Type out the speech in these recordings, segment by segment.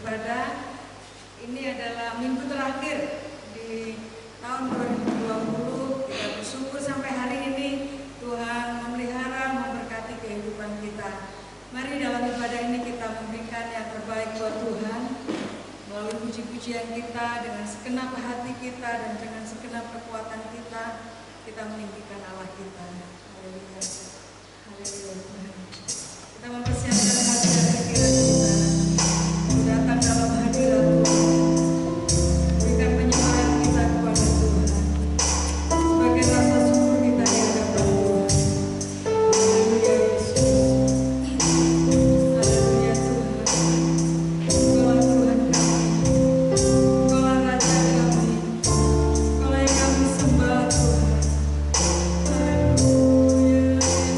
beribadah. Ini adalah minggu terakhir di tahun 2020. Kita bersyukur sampai hari ini Tuhan memelihara, memberkati kehidupan kita. Mari dalam ibadah ini kita memberikan yang terbaik buat Tuhan melalui puji-pujian kita, dengan segenap hati kita dan dengan segenap kekuatan kita meninggikan Allah kita. Haleluya. Haleluya Tuhan. Kita mempersiapkan hati dan pikiran kita untuk datang dalam hadirat Tuhan. Berikan penyembahan kita kepada Tuhan sebagai rasa syukur kita di hadapan Tuhan. Haleluya Yesus. Haleluya Tuhan. Engkaulah Tuhan kami. Engkaulah Raja kami. Engkaulah yang kami sembah Tuhan. Haleluya Yesus.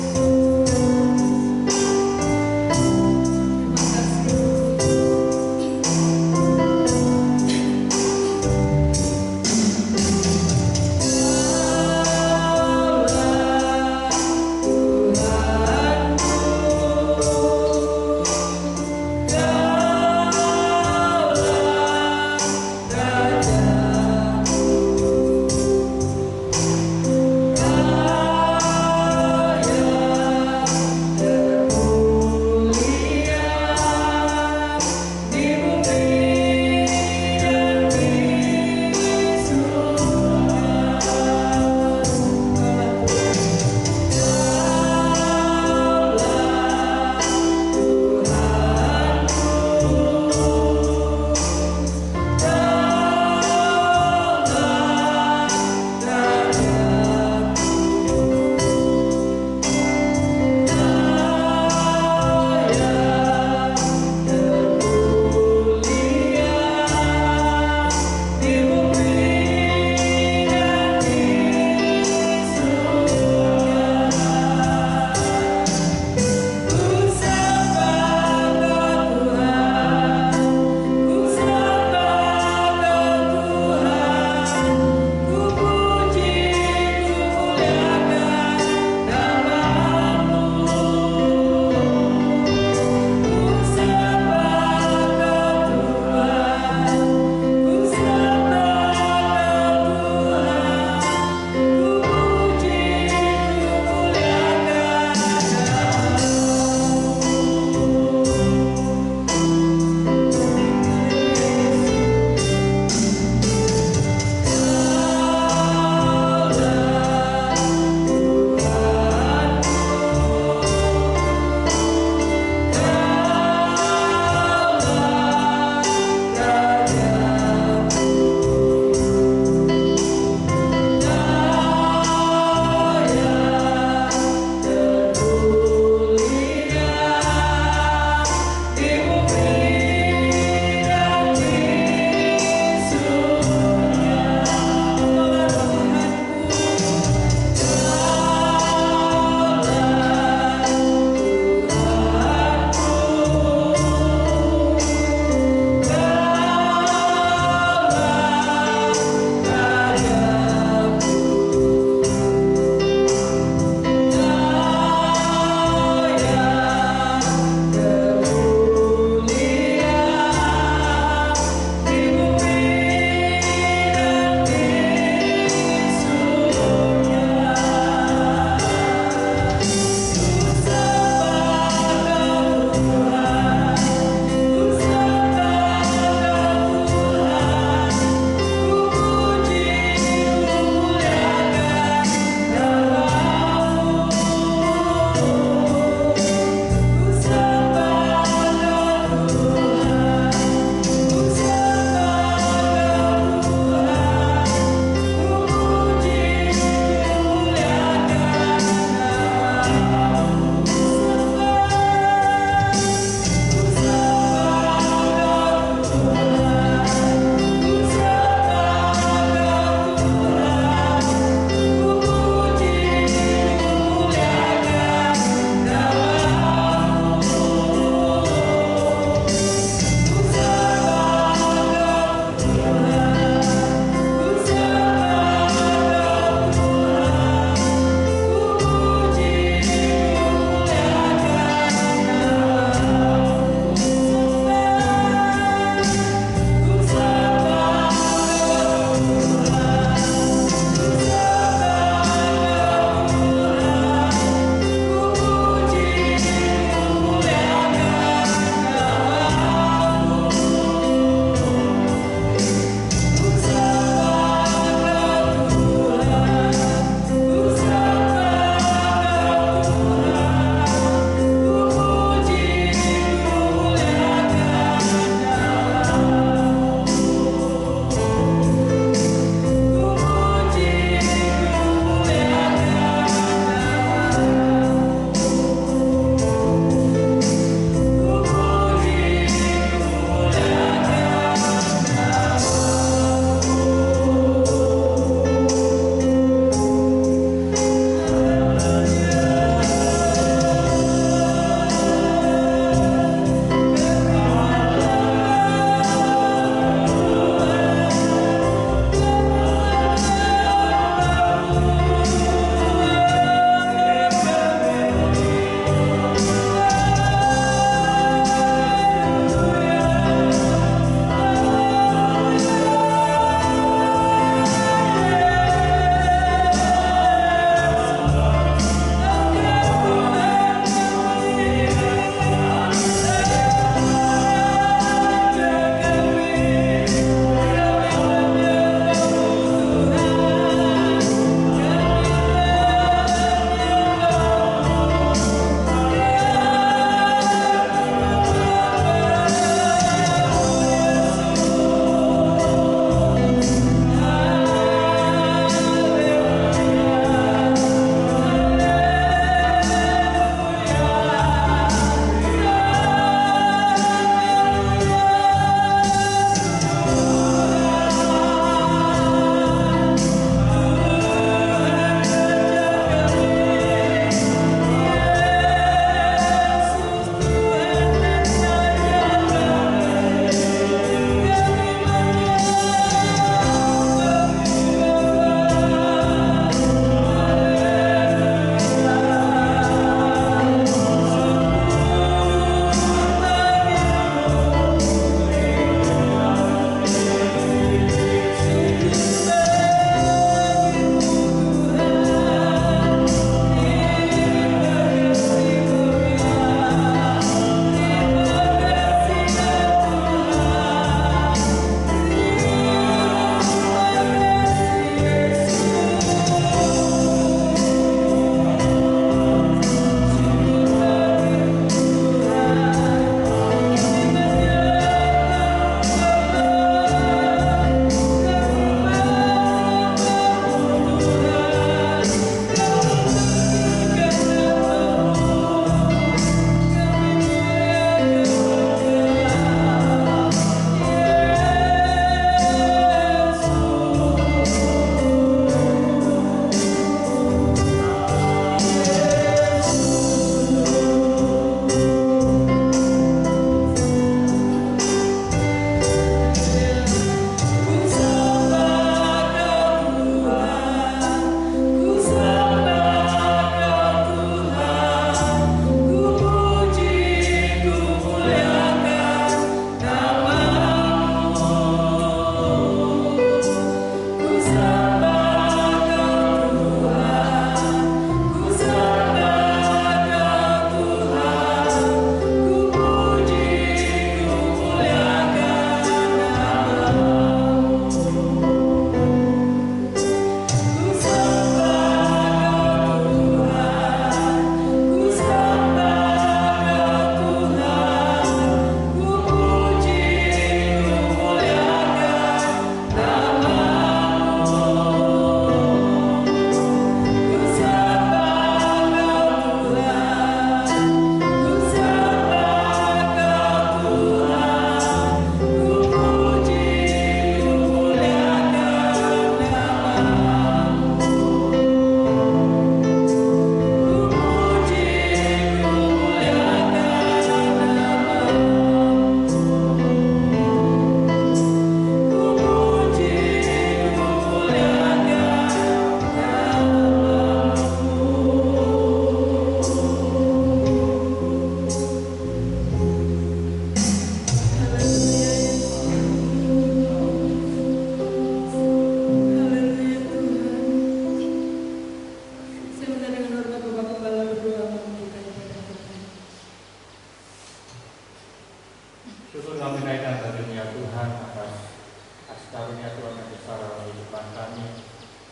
karunia Tuhan yang besar dalam kehidupan kami.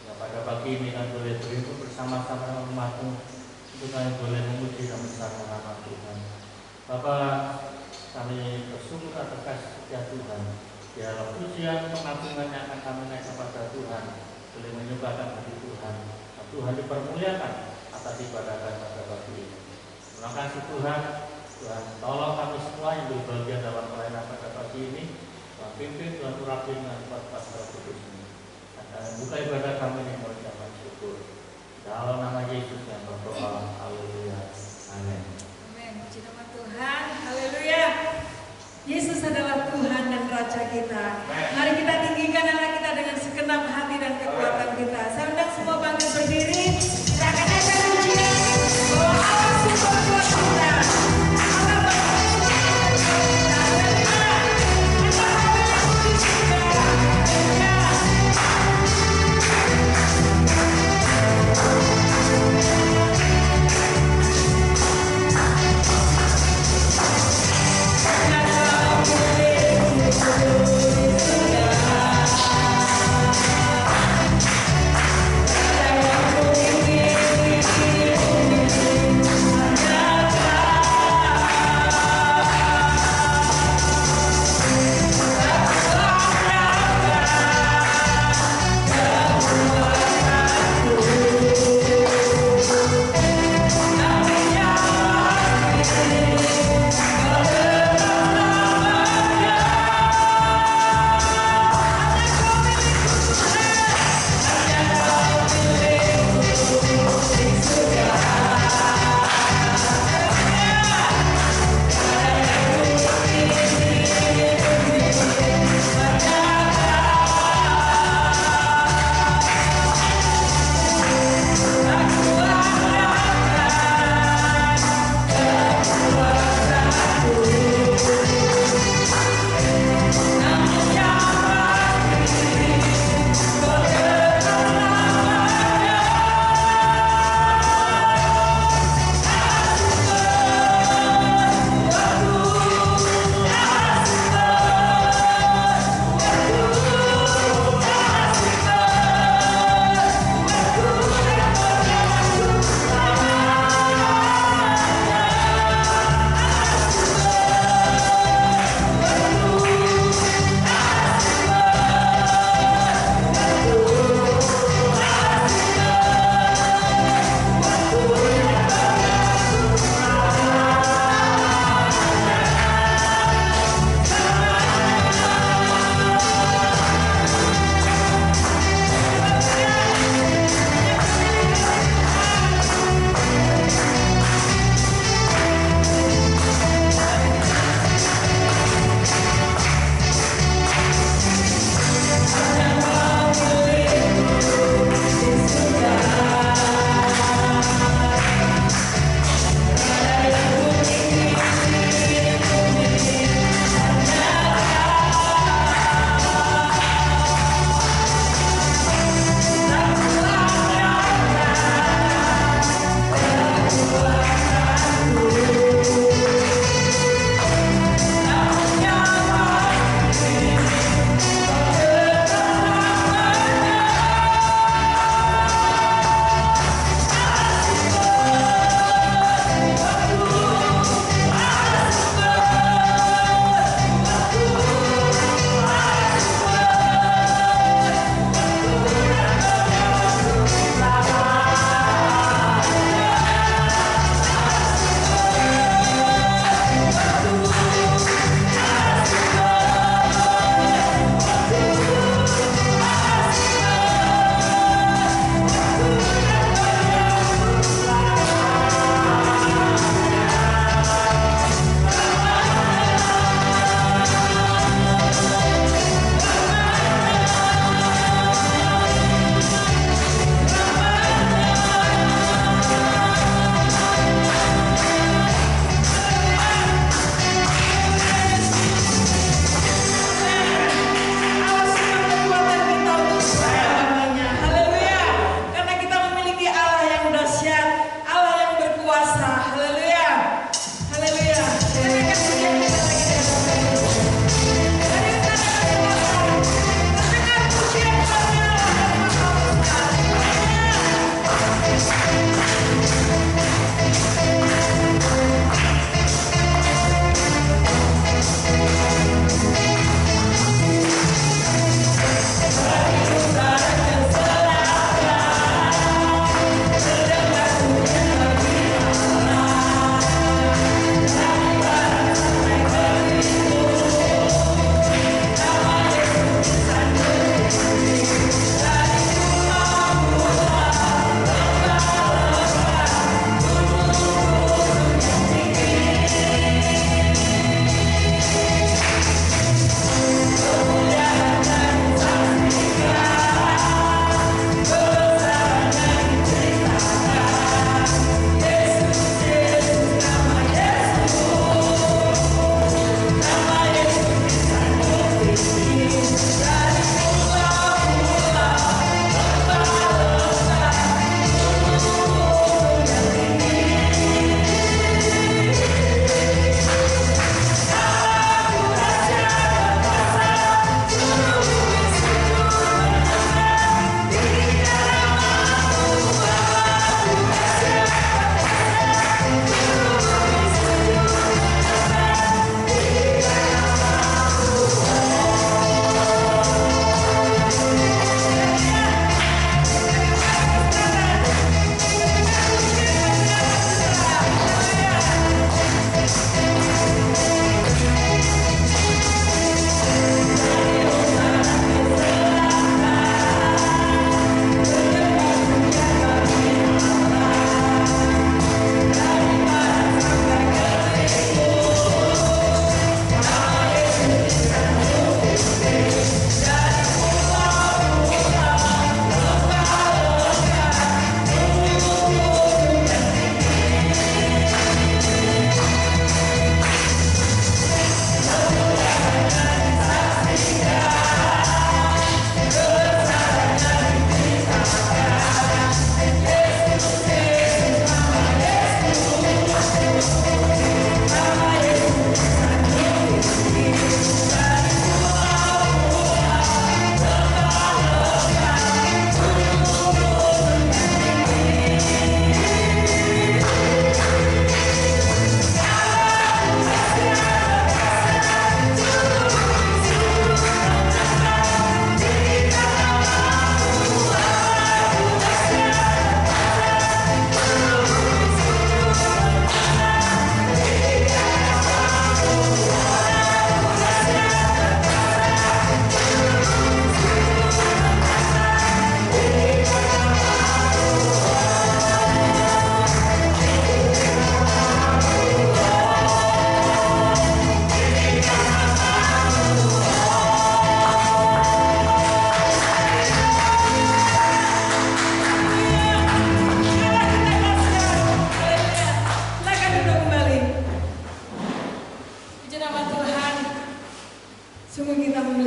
Ya, pada pagi ini kami boleh berimpun bersama-sama dengan umat-Mu, untuk kami boleh memuji dan bersama nama Tuhan. Bapa, kami bersyukur atas setia Tuhan. Di dalam pujian pengagungan yang akan kami naik kepada Tuhan, boleh menyembahkan hati Tuhan. Dan Tuhan dipermuliakan atas ibadah kami pada pagi ini. Terima kasih Tuhan. Tuhan tolong kami semua yang berbahagia dalam pelayanan pada pagi ini. Tuhan pimpin, Tuhan urapi dengan kuasa Roh Kudus ini. Dan buka ibadah kami yang mengucapkan syukur. Dalam nama Yesus yang berdoa. Haleluya. Amin. Amin. Puji nama Tuhan. Haleluya. Yesus adalah Tuhan dan Raja kita. Mari kita tinggikan Allah kita dengan segenap hati dan kekuatan kita. Saya undang semua bangkit berdiri. Kita akan nyanyikan pujian bahwa Allah super buat kita. Allah berkata,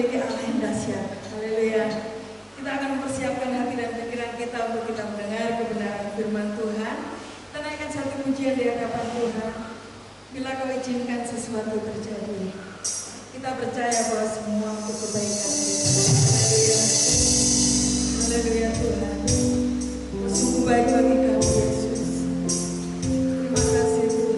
memiliki Allah yang dahsyat. Haleluya. Kita akan mempersiapkan hati dan pikiran kita untuk kita mendengar kebenaran firman Tuhan. Kita naikkan satu pujian di hadapan Tuhan. Bila Kau izinkan sesuatu terjadi, kita percaya bahwa semua untuk kebaikan kita. Haleluya. Haleluya Tuhan. Kau sungguh baik bagi kami Yesus. Terima kasih Tuhan.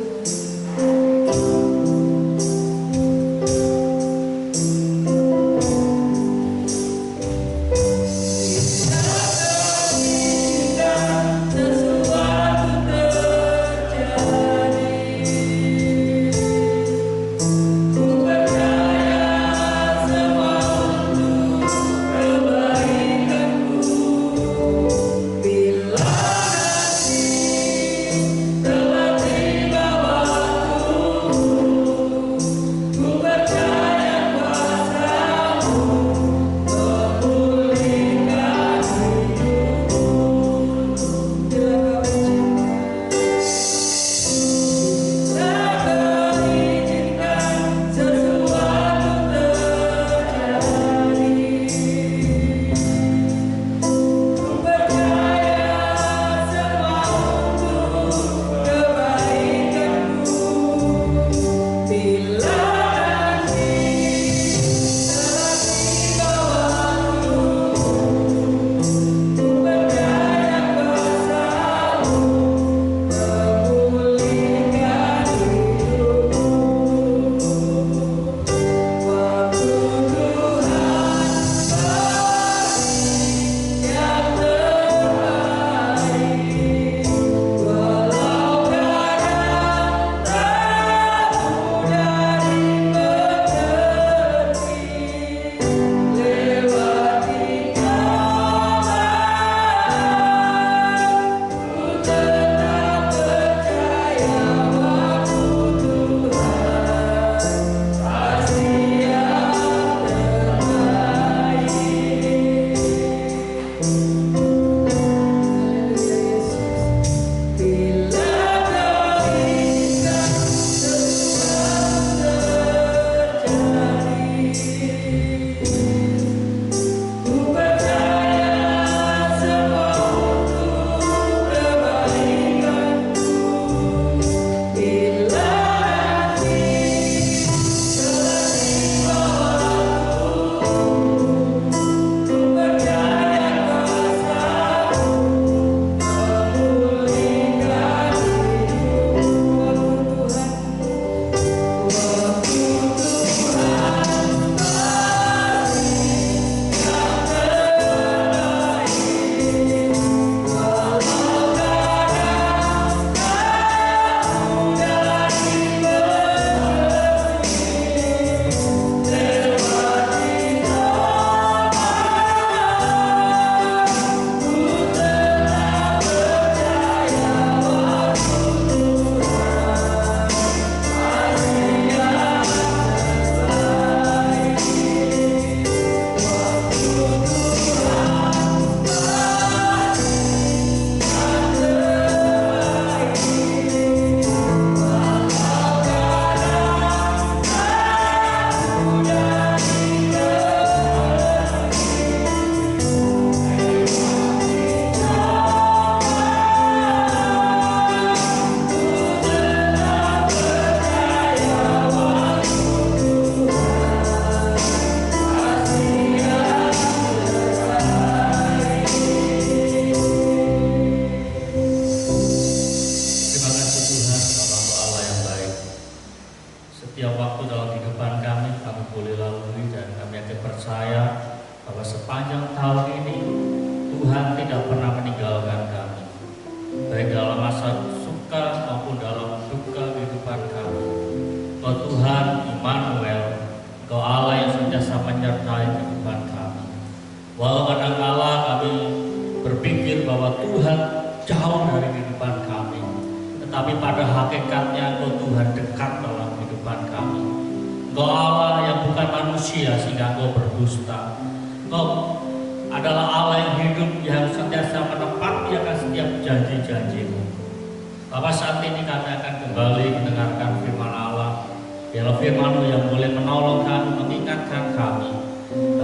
Biarlah firman-Mu yang boleh menolong kami, mengingatkan kami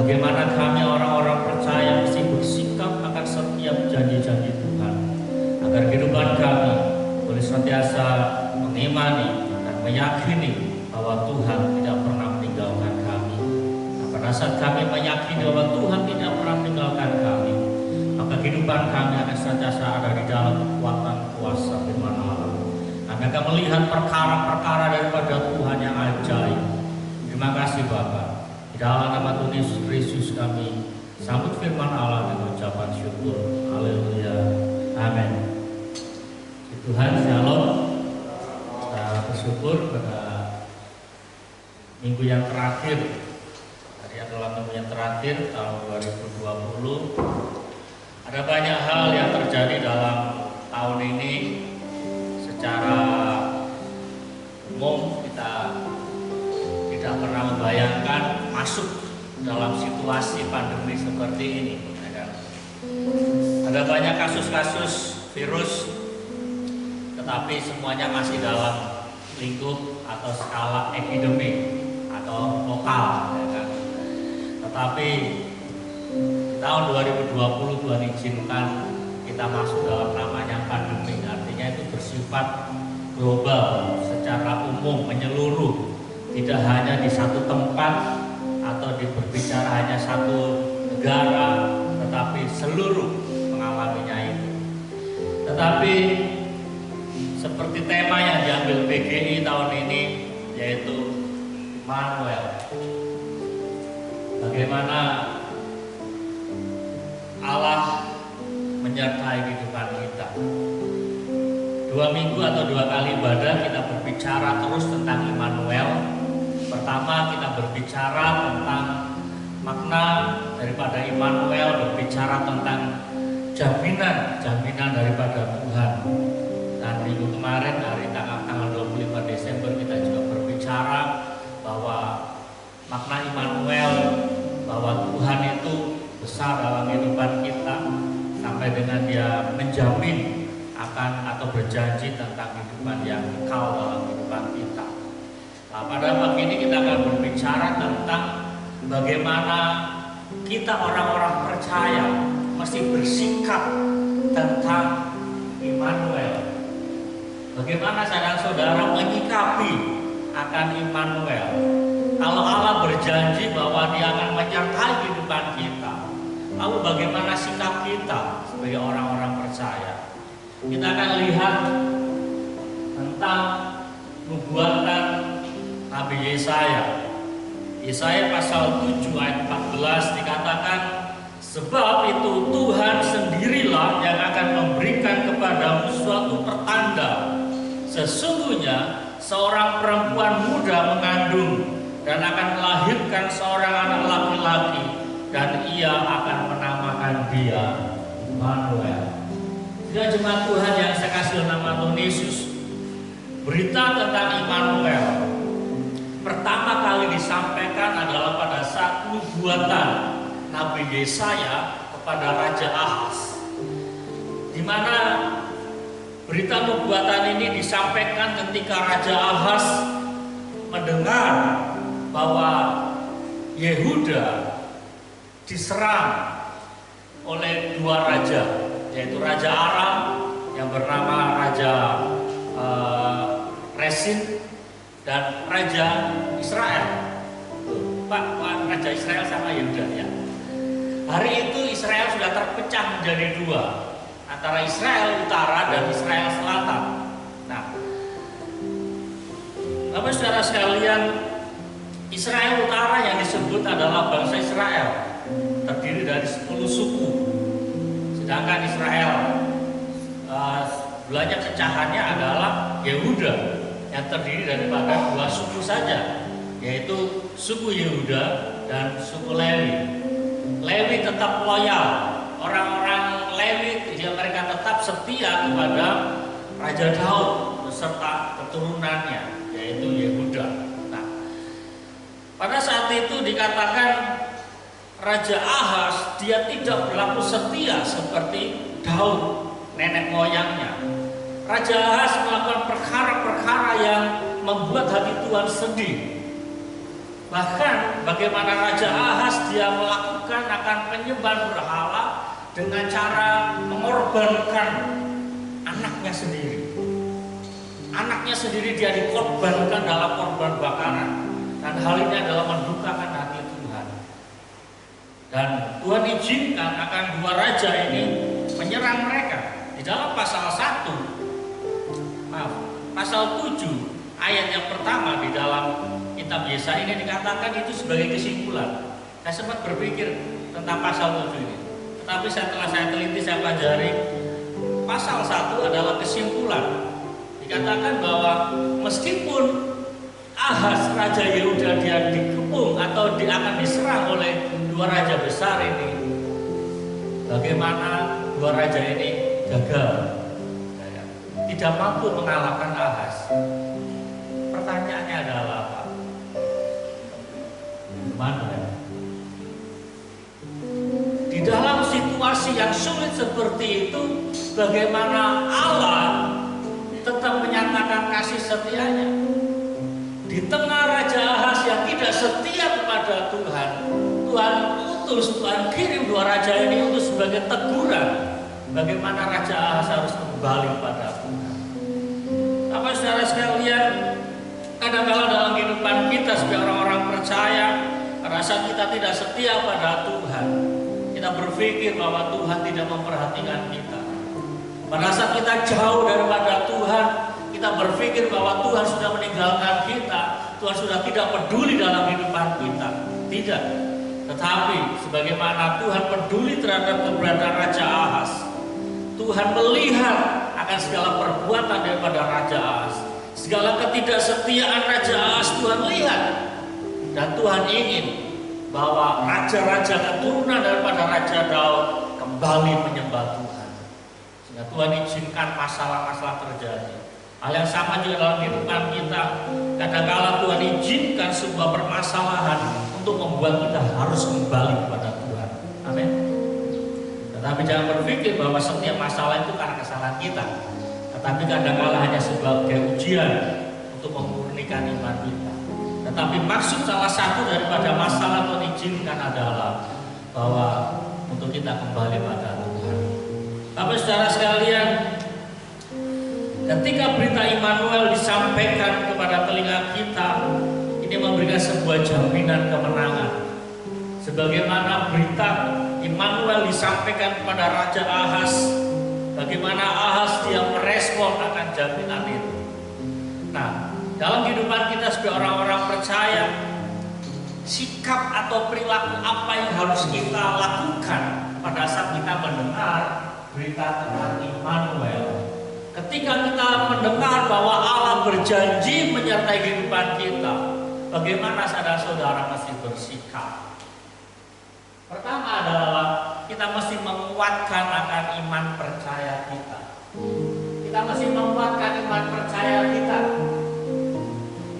bagaimana kami orang-orang percaya mesti bersikap akan setiap janji-janji Tuhan, agar kehidupan kami boleh senantiasa mengimani dan meyakini bahwa Tuhan tidak pernah meninggalkan kami. Nah, pada saat kami meyakini bahwa Tuhan tidak pernah meninggalkan kami, maka kehidupan kami akan senantiasa ada di dalam kekuatan kuasa firman Allah. Kami akan melihat perkara-perkara daripada Tuhan yang ajaib. Terima kasih Bapa. Di dalam nama Tuhan Yesus kami sambut firman Allah dengan ucapan syukur. Haleluya. Amin. Tuhan shalom. Kita bersyukur pada minggu yang terakhir. Hari adalah minggu yang terakhir tahun 2020. Ada banyak hal yang terjadi dalam tahun ini. Secara umum kita tidak pernah membayangkan masuk dalam situasi pandemi seperti ini. Ada banyak kasus-kasus virus, tetapi semuanya masih dalam lingkup atau skala epidemi atau lokal. Tetapi di tahun 2020 Tuhan izinkan kita masuk dalam namanya pandemi. Artinya itu bersifat global, secara umum, menyeluruh. Tidak hanya di satu tempat atau berbicara hanya satu negara, tetapi seluruh mengalaminya itu. Tetapi seperti tema yang diambil PGI tahun ini, yaitu Immanuel. Bagaimana Allah menyertai kehidupan kita. 2 minggu atau 2 kali ibadah kita berbicara terus tentang Immanuel. Pertama kita berbicara tentang makna daripada Immanuel, berbicara tentang jaminan daripada Tuhan. Dan minggu kemarin hari tanggal 25 Desember kita juga berbicara bahwa makna Immanuel, bahwa Tuhan itu besar dalam kehidupan kita sampai dengan Dia menjamin akan atau berjanji tentang kehidupan yang kekal dalam kehidupan kita. Nah, pada pagi ini kita akan berbicara tentang bagaimana kita orang-orang percaya mesti bersikap tentang Immanuel. Bagaimana saudara-saudara menyikapi akan Immanuel. Kalau Allah berjanji bahwa Dia akan menyertai kehidupan kita, lalu bagaimana sikap kita sebagai orang-orang percaya? Kita akan lihat tentang nubuatan Nabi Yesaya. Yesaya pasal 7 ayat 14 dikatakan, sebab itu Tuhan sendirilah yang akan memberikan kepadamu suatu pertanda. Sesungguhnya seorang perempuan muda mengandung dan akan melahirkan seorang anak laki-laki, dan ia akan menamakan dia Immanuel. Dan jemaat Tuhan yang saya kasih nama Tuhan Yesus, berita tentang Immanuel pertama kali disampaikan adalah pada saat nubuatan Nabi Yesaya kepada Raja Ahaz, di mana berita nubuatan ini disampaikan ketika Raja Ahaz mendengar bahwa Yehuda diserang oleh 2 raja, yaitu Raja Aram yang bernama Raja Resin dan Raja Israel. Pak, Raja Israel sama Yehuda ya. Hari itu Israel sudah terpecah menjadi 2, antara Israel Utara dan Israel Selatan. Nah, Bapak saudara sekalian, Israel Utara yang disebut adalah bangsa Israel, terdiri dari 10 suku. Sedangkan Israel belanja pecahannya adalah Yehuda, yang terdiri daripada 2 suku saja, yaitu suku Yehuda dan suku Lewi. Lewi tetap loyal, orang-orang Lewi mereka tetap setia kepada Raja Daud beserta keturunannya, yaitu Yehuda. Nah, pada saat itu dikatakan Raja Ahaz dia tidak berlaku setia seperti Daud nenek moyangnya. Raja Ahaz melakukan perkara-perkara yang membuat hati Tuhan sedih. Bahkan bagaimana Raja Ahaz dia melakukan akan penyembah berhala dengan cara mengorbankan anaknya sendiri. Anaknya sendiri dia dikorbankan dalam korban bakaran. Dan hal ini adalah mendukakan hati Tuhan. Dan Tuhan izinkan akan dua raja ini menyerang mereka. Di dalam pasal 7 ayat yang pertama di dalam kitab Yesaya ini dikatakan itu sebagai kesimpulan. Saya sempat berpikir tentang pasal 7 ini, tetapi setelah saya teliti, saya pelajari, pasal 1 adalah kesimpulan. Dikatakan bahwa meskipun Ahaz Raja Yehuda dia dikepung atau dia akan diserang oleh dua raja besar ini, bagaimana dua raja ini gagal, tidak mampu mengalahkan Ahaz. Pertanyaannya adalah apa? Immanuel. Di dalam situasi yang sulit seperti itu, bagaimana Allah tetap menyatakan kasih setianya? Di tengah Raja Ahaz yang tidak setia kepada Tuhan, Tuhan utus, Tuhan kirim dua raja ini untuk sebagai teguran bagaimana Raja Ahaz harus kembali pada Tuhan. Apa saudara sekalian, kadang-kala dalam kehidupan kita sebagai orang-orang percaya, pada saat kita tidak setia pada Tuhan, kita berpikir bahwa Tuhan tidak memperhatikan kita. Pada saat kita jauh daripada Tuhan, kita berpikir bahwa Tuhan sudah meninggalkan kita, Tuhan sudah tidak peduli dalam kehidupan kita. Tidak. Tetapi sebagaimana Tuhan peduli terhadap keberadaan Raja Ahaz, Tuhan melihat akan segala perbuatan daripada Raja Ahaz, segala ketidaksetiaan Raja Ahaz Tuhan lihat, dan Tuhan ingin bahwa raja-raja keturunan daripada Raja Daud kembali menyembah Tuhan. Sehingga Tuhan izinkan masalah-masalah terjadi. Hal yang sama juga dalam kehidupan kita. Kadang-kala Tuhan izinkan sebuah permasalahan untuk membuat kita harus kembali kepada Tuhan. Amin. Tetapi jangan berpikir bahwa setiap masalah itu karena kesalahan kita. Tetapi kadang-kala hanya sebagai ujian untuk memurnikan iman kita. Tetapi maksud salah satu daripada masalah Tuhan izinkan adalah bahwa untuk kita kembali pada Tuhan. Tapi saudara sekalian, ketika berita Immanuel disampaikan kepada telinga kita, ini memberikan sebuah jaminan kemenangan. Sebagaimana berita Immanuel disampaikan kepada Raja Ahaz, bagaimana Ahaz dia merespon akan jaminan itu. Nah, dalam kehidupan kita sebagai orang-orang percaya, sikap atau perilaku apa yang harus kita lakukan pada saat kita mendengar berita tentang Immanuel? Ketika kita mendengar bahwa Allah berjanji menyertai kehidupan kita, bagaimana saudara-saudara mesti bersikap? Pertama adalah kita mesti menguatkan akan iman percaya kita. Kita mesti menguatkan iman percaya kita.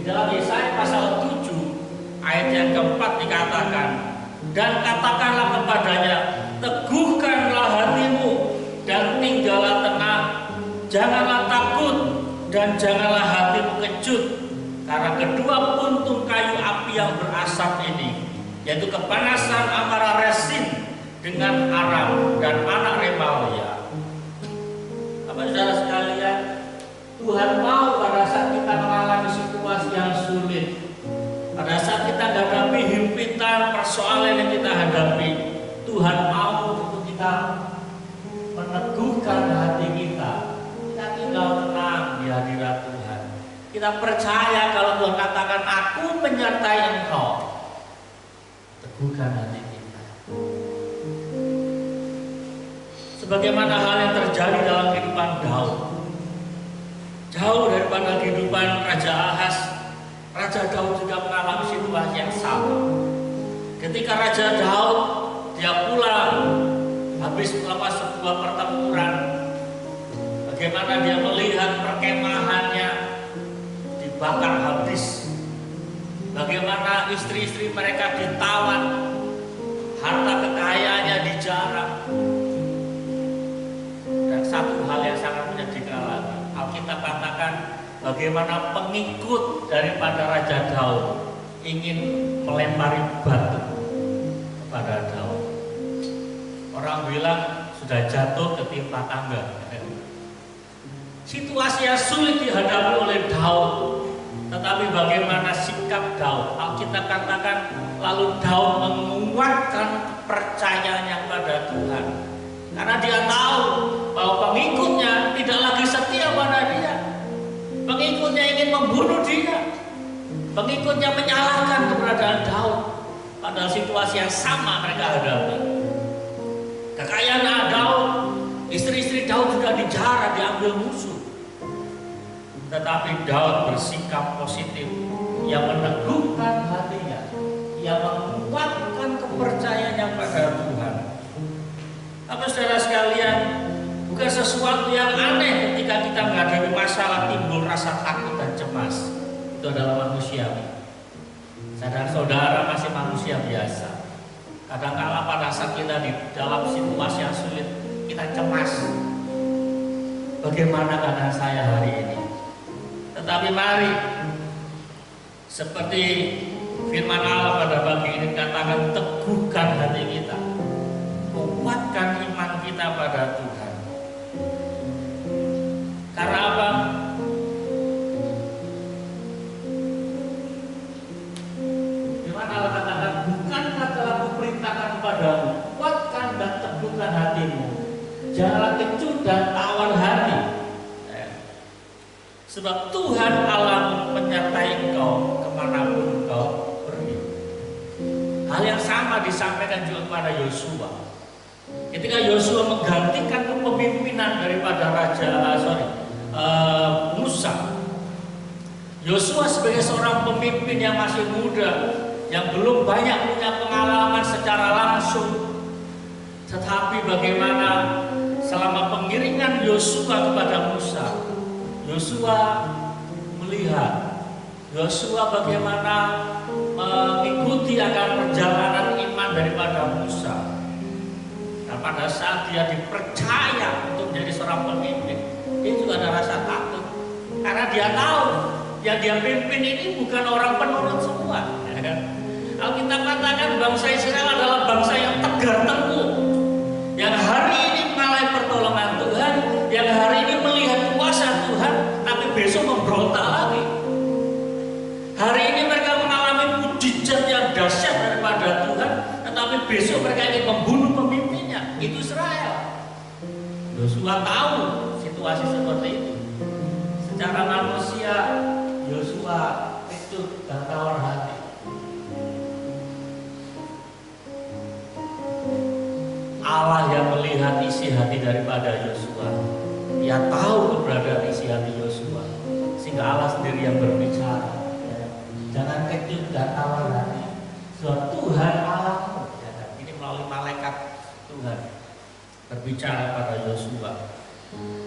Di dalam Yesaya pasal 7 ayat yang keempat dikatakan, dan katakanlah kepadanya, teguhkanlah hatimu dan tinggallah tenang. Janganlah takut dan janganlah hatimu kecut, karena kedua puntung kayu api yang berasap ini, yaitu kepanasan amarah Resin dengan Aram dan anak Remalia. Apa saudara sekalian, Tuhan mau pada saat kita mengalami situasi yang sulit, pada saat kita menghadapi himpitan persoalan yang kita hadapi, Tuhan mau untuk kita meneguhkan hati kita. Tinggal tenang di hadirat Tuhan. Kita percaya kalau Tuhan katakan aku menyertai engkau, teguhkan hati kita. Sebagaimana hal yang terjadi dalam kehidupan Daud, jauh daripada kehidupan Raja Ahaz, Raja Daud juga mengalami situasi yang sama. Ketika Raja Daud dia pulang habis melepas sebuah pertempuran, bagaimana dia melihat perkemahannya dibakar habis, bagaimana istri-istri mereka ditawan, harta kekayaannya dijarah. Dan satu hal yang sangat menyedihkan lagi, Alkitab katakan bagaimana pengikut daripada Raja Daud ingin melempari batu kepada Daud. Orang bilang sudah jatuh ketimpa tangga. Situasi yang sulit dihadapi oleh Daud, tetapi bagaimana sikap Daud? Alkitab katakan lalu Daud menguatkan kepercayaannya pada Tuhan, karena dia tahu bahwa pengikutnya tidak lagi setia pada dia. Pengikutnya ingin membunuh dia. Pengikutnya menyalahkan keberadaan Daud, padahal situasi yang sama mereka hadapi. Kekayaan Daud, istri-istri Daud sudah dijarah, diambil musuh. Tetapi Daud bersikap positif, yang meneguhkan hatinya, yang menguatkan kepercayaannya pada Tuhan. Apa saudara sekalian, bukan sesuatu yang aneh ketika kita menghadapi masalah timbul rasa takut dan cemas. Itu adalah manusiawi. Saudara-saudara masih manusia biasa. Kadang-kala pada saat kita di dalam situasi yang sulit, kita cemas. Bagaimana keadaan saya hari ini? Tetapi mari, seperti firman Allah pada pagi ini katakan, teguhkan hati kita, kuatkan iman kita pada Tuhan. Karena apa? Firman Allah katakan, bukankah telah kuperintahkan kepadamu, kuatkan dan teguhkan hatimu, janganlah kecut dan tawar hati. Sebab Tuhan Allah menyertai engkau kemanapun engkau pergi. Hal yang sama disampaikan juga kepada Yosua. Ketika Yosua menggantikan kepemimpinan daripada Musa, Yosua sebagai seorang pemimpin yang masih muda, yang belum banyak punya pengalaman secara langsung, tetapi bagaimana selama pengiringan Yosua kepada Musa, Yosua melihat Yosua bagaimana mengikuti akan perjalanan iman daripada Musa. Dan pada saat dia dipercaya untuk menjadi seorang pemimpin, dia juga ada rasa takut, karena dia tahu yang dia pimpin ini bukan orang penurut semua. Ya kan? Alkitab katakan bangsa Israel adalah bangsa yang tegar tengkuk, yang hari ini mengalami pertolongan Tuhan, yang hari ini melihat kuasa Tuhan, tapi besok memberontak lagi. Hari ini mereka mengalami mujizat yang dahsyat daripada Tuhan, tetapi besok mereka ingin membunuh pemimpinnya. Itu Israel. Yosua tahu situasi seperti itu. Secara manusia, Yosua itu dan tawar hati. Allah yang melihat isi hati daripada Yosua. Dia tahu keberadaan isi hati Yosua, sehingga Allah sendiri yang berbicara. Ya. Jangan kecut dan tawar hati, sebab Tuhan Allahmu. Ya. Ini melalui malaikat Tuhan berbicara pada Yosua.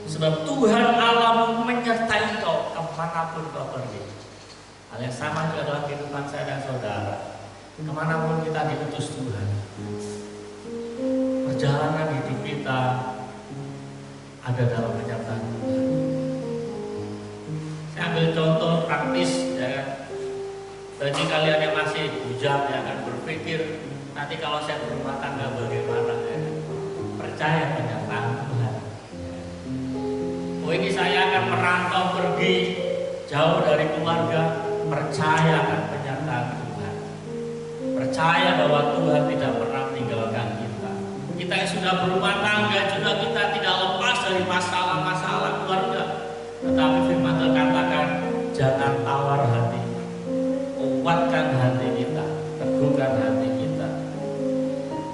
Sebab Tuhan Allahmu menyertai kau kemanapun kau pergi. Hal yang sama juga dalam kehidupan saya dan saudara. Kemanapun kita diutus Tuhan, perjalanan hidup kita ada dalam penyertaan Tuhan. Saya ambil contoh praktis, ya kan. Bagi kalian yang masih bujang, ya kan, berpikir nanti kalau saya berumah tangga bagaimana, ya kan? Percaya penyertaan Tuhan. Oh, ini saya akan merantau pergi jauh dari keluarga, percaya akan penyertaan Tuhan. Percaya bahwa Tuhan tidak pernah meninggalkan kita. Kita yang sudah berumah tangga juga kita tidak lepas dari masalah-masalah keluarga. Tetapi firman Tuhan katakan, jangan tawar hati, kuatkan hati kita, teguhkan hati kita.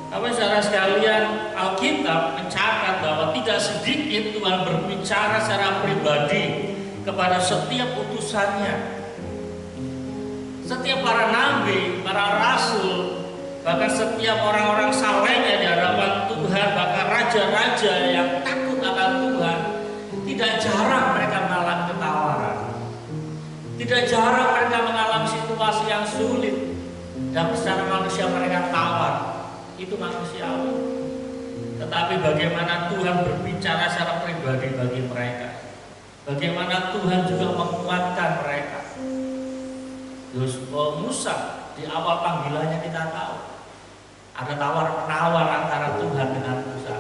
Bapak saudara sekalian, Alkitab mencatat bahwa tidak sedikit Tuhan berbicara secara pribadi kepada setiap utusannya. Setiap para nabi, para rasul, bahkan setiap orang-orang salehnya di hadapan Tuhan, bahkan raja-raja yang takut akan Tuhan, tidak jarang mereka mengalami ketawaran. Tidak jarang mereka mengalami situasi yang sulit, dan secara manusia mereka tawar. Itu manusiawi. Tetapi bagaimana Tuhan berbicara secara pribadi bagi mereka, bagaimana Tuhan juga menguatkan mereka. Musa di awal panggilannya kita tahu ada tawar-menawar antara Tuhan dengan Musa.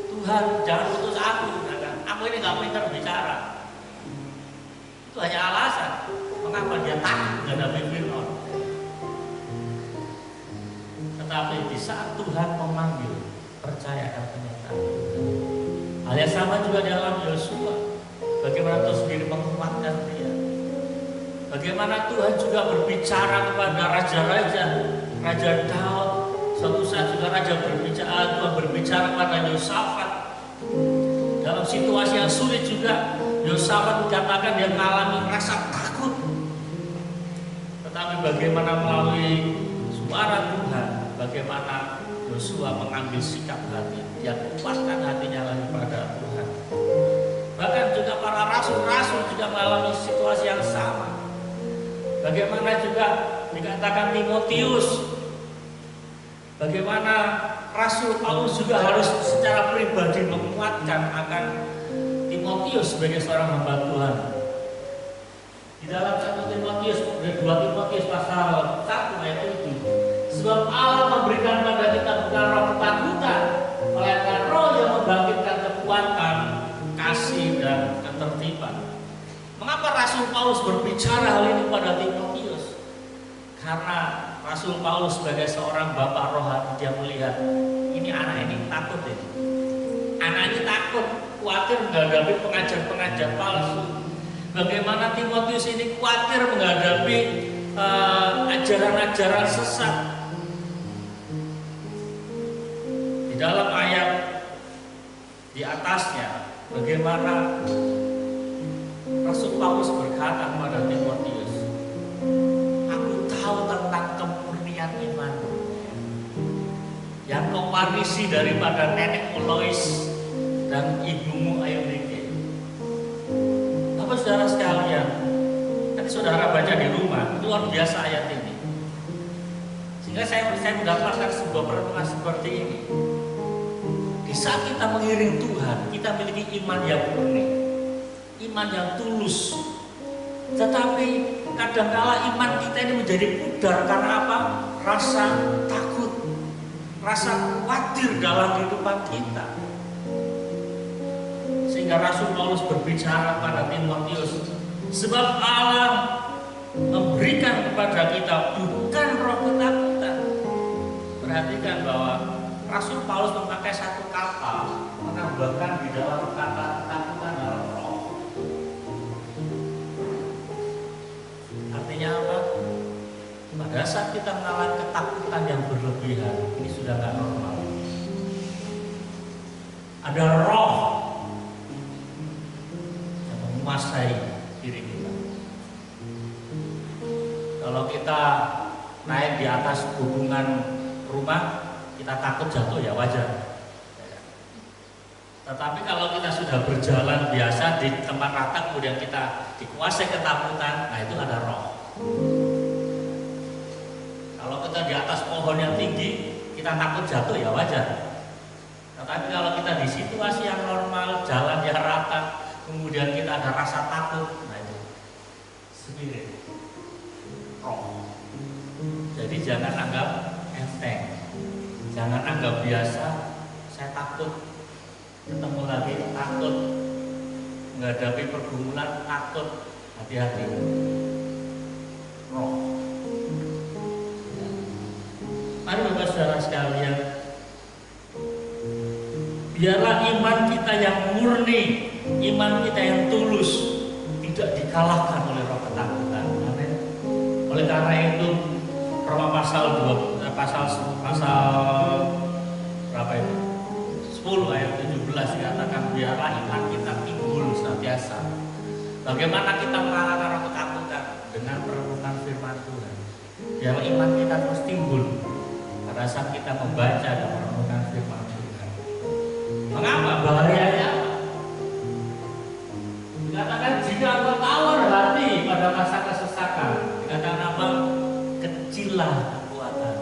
Tuhan, jangan putus aku ini nggak pintar bicara. Itu hanya alasan mengapa dia takut menghadapi Firaun. Tetapi di saat Tuhan memanggil, percaya akan kenyataan. Hal yang sama juga dalam Yosua. Bagaimana Tuhan sendiri menguatkan dia. Bagaimana Tuhan juga berbicara kepada raja-raja, Raja Daud. Suatu saat juga Raja berbicara, Tuhan berbicara kepada Yosafat. Dalam situasi yang sulit juga, Yosafat dikatakan dia mengalami rasa takut. Tetapi bagaimana melalui suara Tuhan, bagaimana Yosua mengambil sikap hati, dia kuatkan hatinya lagi pada Tuhan. Bahkan juga para rasul-rasul juga mengalami situasi yang sama. Bagaimana juga dikatakan Timotius, bagaimana Rasul Paulus juga harus secara pribadi menguatkan akan Timotius sebagai seorang hamba Tuhan. Di dalam 1 Timotius, 2 Timotius pasal 1 ayat 7, sebab Allah memberikan pada kita bukan roh ketakutan, melainkan roh yang membangkitkan kekuatan, kasih dan ketertiban. Mengapa Rasul Paulus berbicara hal ini pada Timotius? Karena Rasul Paulus sebagai seorang bapak rohani, dia melihat ini anak ini takut ini. Anak ini takut, khawatir menghadapi pengajar-pengajar palsu. Bagaimana Timotius ini khawatir menghadapi ajaran-ajaran sesat. Di dalam ayat di atasnya, bagaimana Rasul Paulus berkata kepada Timotius, aku tahu tentang kemurnian iman yang kau warisi daripada nenekmu Lois dan ibumu Eunike. Bapak saudara sekalian, nanti saudara baca di rumah, luar biasa ayat ini. Sehingga saya mendapatkan sebuah perenungan seperti ini. Di saat kita mengiring Tuhan, kita memiliki iman yang murni, iman yang tulus. Tetapi kadangkala iman kita ini menjadi pudar karena apa? Rasa takut, rasa khawatir dalam kehidupan kita. Sehingga Rasul Paulus berbicara pada Timotius, sebab Allah memberikan kepada kita bukan roh ketakutan. Perhatikan bahwa Rasul Paulus memakai satu kata, menambahkan di dalam kata ketakutan dalam roh. Artinya apa? Pada saat kita mengalami ketakutan yang berlebihan, ini sudah tidak normal. Ada roh yang menguasai diri kita. Kalau kita naik di atas hubungan rumah, kita takut jatuh ya wajar. Tetapi kalau kita sudah berjalan biasa di tempat rata, kemudian kita dikuasai ketakutan, nah itu ada roh. Kalau kita di atas pohon yang tinggi, kita takut jatuh ya wajar. Tetapi kalau kita di situasi yang normal, jalan yang rata, kemudian kita ada rasa takut, nah itu spirit, roh. Jadi jangan anggap enteng. Jangan anggap biasa, saya takut ketemu lagi, takut menghadapi pergumulan, takut. Hati-hati, roh. Mari Bapak Saudara sekalian, biarlah iman kita yang murni, iman kita yang tulus, tidak dikalahkan oleh roh ketakutan. Amin. Oleh karena itu, Roma pasal berapa itu? 10 ayat 17 dikatakan biarlah iman kita timbul senantiasa. Bagaimana kita mengalahkan roh ketakutan? Dengan merenungkan firman Tuhan. Biarlah iman kita terus timbul pada saat kita membaca dan merenungkan firman Tuhan. Mengapa? Bahayanya apa? Dikatakan jika engkau tawar hati pada masa kesesakan, dikatakan apa? Kecillah kekuatan.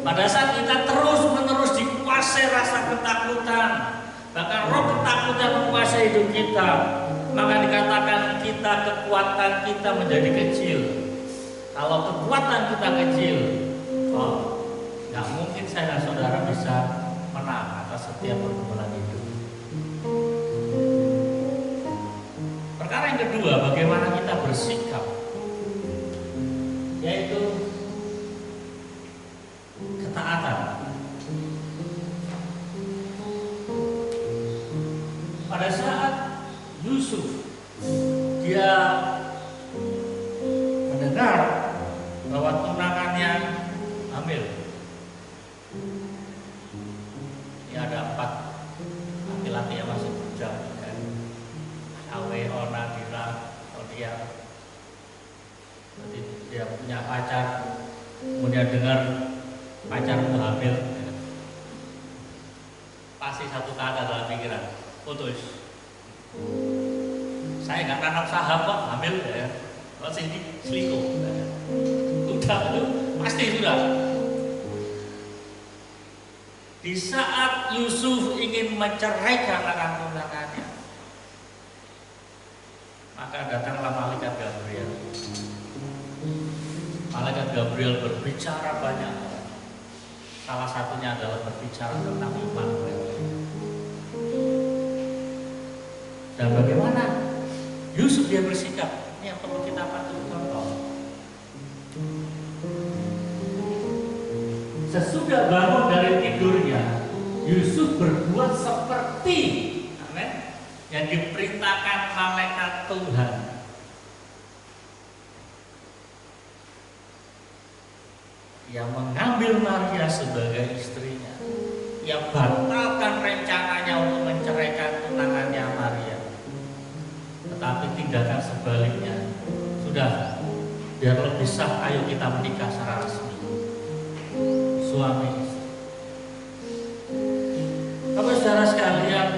Pada saat kita terus-menerus dikuasai rasa ketakutan, bahkan roh ketakutan menguasai hidup kita, maka dikatakan kekuatan kita menjadi kecil. Kalau kekuatan kita kecil, nggak mungkin saya dan saudara bisa menang atas setiap pergumulan hidup. Perkara yang kedua, bagaimana kita bersikap, yaitu ketaatan. Pada saat Yusuf dia mendengar bahwa tunangannya hamil, ini ada 4 laki-laki yang masih bujang, kan? Awe, Ona, Dira, Odia. Jadi dia punya pacar, kemudian dengar pacarmu hamil, ya. Pasti satu kata dalam pikiran, putus. Saya nggak tanam saham kok, hamil ya. Kalau sini selingkuh, ya. Udah itu pasti sudah. Di saat Yusuf ingin menceraikan anak tunangannya, maka datanglah malaikat Gabriel. Malaikat Gabriel berbicara banyak. Salah satunya adalah berbicara tentang iman. Dan bagaimana Yusuf dia bersikap? Ini yang perlu kita patut contoh. Sesudah bangun dari tidurnya, Yusuf berbuat seperti yang diperintahkan malaikat Tuhan. Ia mengambil Maria sebagai istrinya. Ia batalkan rencananya untuk menceraikan tunangannya Maria. Tetapi tindakan sebaliknya, sudah, biar lebih sah, ayo kita menikah secara resmi. Suami istri. Bapak saudara sekalian,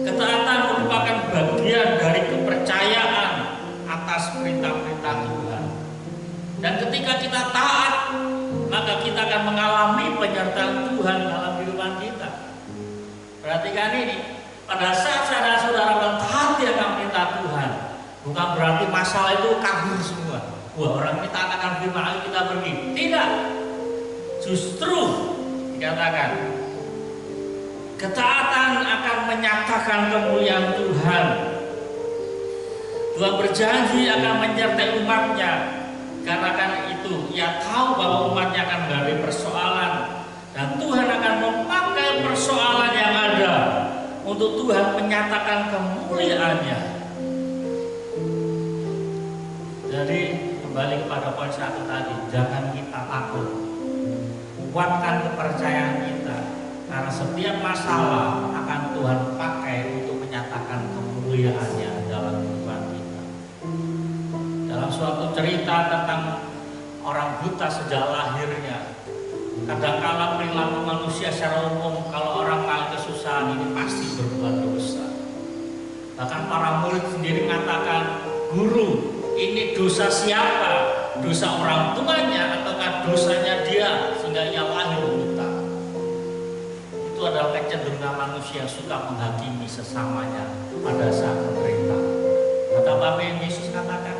ketaatan merupakan bagian dari kepercayaan atas perintah-perintah Tuhan. Dan ketika kita taat, maka kita akan mengalami penyertaan Tuhan dalam kehidupan kita. Perhatikan ini, pada saat saudara-saudara mentaati akan perintah Tuhan, bukan berarti masalah itu kabur semua. Wah, orang ini taat firman, ayo kita pergi. Tidak. Justru dikatakan ketaatan akan menyatakan kemuliaan Tuhan. Tuhan berjanji akan menyertai umatnya. Karena kan itu, ia tahu bahwa umatnya akan menghadapi persoalan, dan Tuhan akan memakai persoalan yang ada untuk Tuhan menyatakan kemuliaannya. Jadi kembali kepada poin 1 tadi, jangan kita takut, kuatkan kepercayaan kita, karena setiap masalah akan Tuhan pakai untuk menyatakan kemuliaannya dalam kehidupan kita. Dalam suatu cerita tentang orang buta sejak lahirnya, kadangkala perilaku manusia secara umum kalau orang mengalami kesusahan ini pasti berbuat dosa. Bahkan para murid sendiri mengatakan, guru, ini dosa siapa? Dosa orang tuanya ataukah dosanya dia sehingga ia lahir buta? Itu adalah kecenderungan manusia yang suka menghakimi sesamanya pada saat menderita. Kata Bapak Yesus katakan,